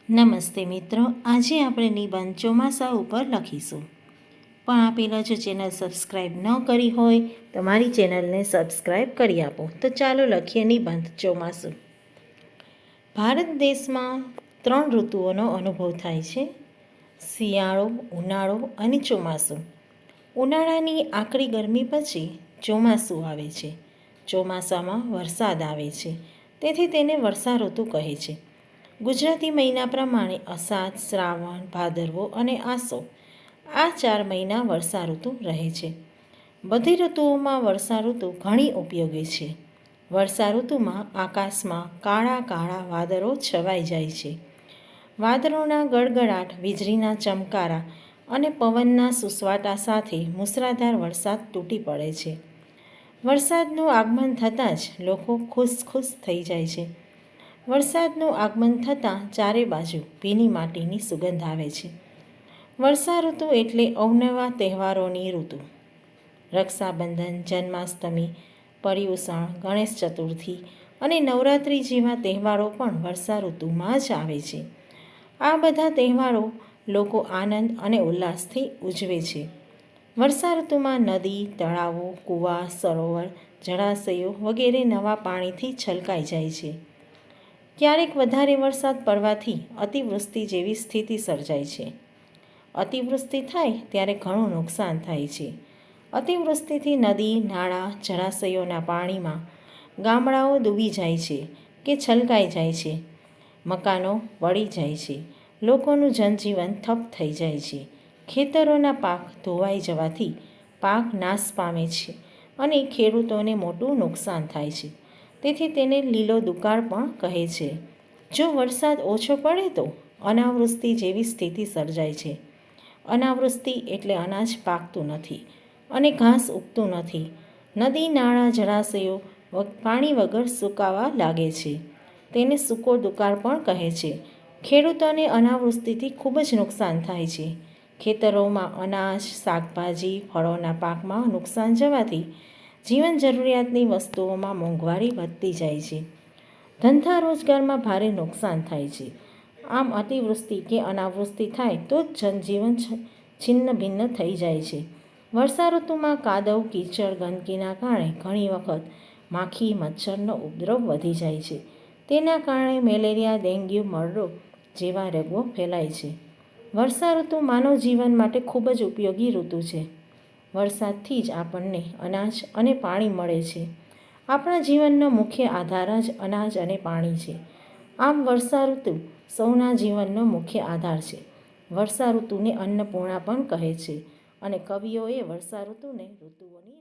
નમસ્તે મિત્રો, આજે આપણે નિબંધ ચોમાસા ઉપર લખીશું. પણ આ પહેલાં જો ચેનલ સબસ્ક્રાઈબ ન કરી હોય તો મારી ચેનલને સબસ્ક્રાઈબ કરી આપો. તો ચાલો લખીએ નિબંધ ચોમાસું. ભારત દેશમાં 3 ઋતુઓનો અનુભવ થાય છે: શિયાળો, ઉનાળો અને ચોમાસું. ઉનાળાની આકરી ગરમી પછી ચોમાસું આવે છે. ચોમાસામાં વરસાદ આવે છે, તેથી તેને વર્ષા ઋતુ કહે છે. ગુજરાતી મહિના પ્રમાણે અષાઢ, શ્રાવણ, ભાદરવો અને આસો આ 4 મહિના વર્ષા ઋતુ રહે છે. બધી ઋતુઓમાં વર્ષા ઋતુ ઘણી ઉપયોગી છે. વર્ષા ઋતુમાં આકાશમાં કાળા કાળા વાદળો છવાઈ જાય છે. વાદળોના ગડગડાટ, વીજળીના ચમકારા અને પવનના સુસવાટા સાથે મુશળધાર વરસાદ તૂટી પડે છે. વરસાદનું આગમન થતાં જ લોકો ખુશ થઈ જાય છે. વરસાદનું આગમન થતાં ચારે બાજુ ભીની માટીની સુગંધ આવે છે. વર્ષા ઋતુ એટલે અવનવા તહેવારોની ઋતુ. રક્ષાબંધન, જન્માષ્ટમી, પર્યુષણ, ગણેશ ચતુર્થી અને નવરાત્રિ જેવા તહેવારો પણ વર્ષા ઋતુમાં જ આવે છે. આ બધા તહેવારો લોકો આનંદ અને ઉલ્લાસથી ઉજવે છે. વર્ષા ઋતુમાં નદી, તળાવો, કૂવા, સરોવર, જળાશયો વગેરે નવા પાણીથી છલકાઈ જાય છે. ક્યારેક વધારે વરસાદ પડવાથી અતિવૃષ્ટિ જેવી સ્થિતિ સર્જાય છે. અતિવૃષ્ટિ થાય ત્યારે ઘણું નુકસાન થાય છે. અતિવૃષ્ટિથી નદી, નાળા, જળાશયોના પાણીમાં ગામડાઓ ડૂબી જાય છે કે છલકાઈ જાય છે. મકાનો પડી જાય છે. લોકોનું જનજીવન ઠપ થઈ જાય છે. ખેતરોના પાક ધોવાઈ જવાથી પાક નાશ પામે છે અને ખેડૂતોને મોટું નુકસાન થાય છે. તેથી તેને લીલો દુકાળ પણ કહે છે. જો વરસાદ ઓછો પડે તો અનાવૃષ્ટિ જેવી સ્થિતિ સર્જાય છે. અનાવૃષ્ટિ એટલે અનાજ પાકતું નથી અને ઘાસ ઉગતું નથી. નદી, નાળા, જળાશયો પાણી વગર સુકાવા લાગે છે. તેને સૂકો દુકાળ પણ કહે છે. ખેડૂતોને અનાવૃષ્ટિથી ખૂબ જ નુકસાન થાય છે. ખેતરોમાં અનાજ, શાકભાજી, ફળોના પાકમાં નુકસાન જવાથી જીવન જરૂરિયાતની વસ્તુઓમાં મોંઘવારી વધતી જાય છે. ધંધા રોજગારમાં ભારે નુકસાન થાય છે. આમ અતિવૃષ્ટિ કે અનાવૃષ્ટિ થાય તો જ જનજીવન છિન્ન ભિન્ન થઈ જાય છે. વર્ષા ઋતુમાં કાદવ, કીચડ, ગંદકીના કારણે ઘણી વખત માખી, મચ્છરનો ઉપદ્રવ વધી જાય છે. તેના કારણે મેલેરિયા, ડેન્ગ્યુ, મળરોગ જેવા રોગો ફેલાય છે. વર્ષા ઋતુ માનવ જીવન માટે ખૂબ જ ઉપયોગી ઋતુ છે. વરસાદથી જ આપણને અનાજ અને પાણી મળે છે. આપણા જીવનનો મુખ્ય આધાર જ અનાજ અને પાણી છે. આમ વર્ષા ઋતુ સૌના જીવનનો મુખ્ય આધાર છે. વર્ષા ઋતુને અન્નપૂર્ણા પણ કહે છે અને કવિઓએ વર્ષા ઋતુને ઋતુઓની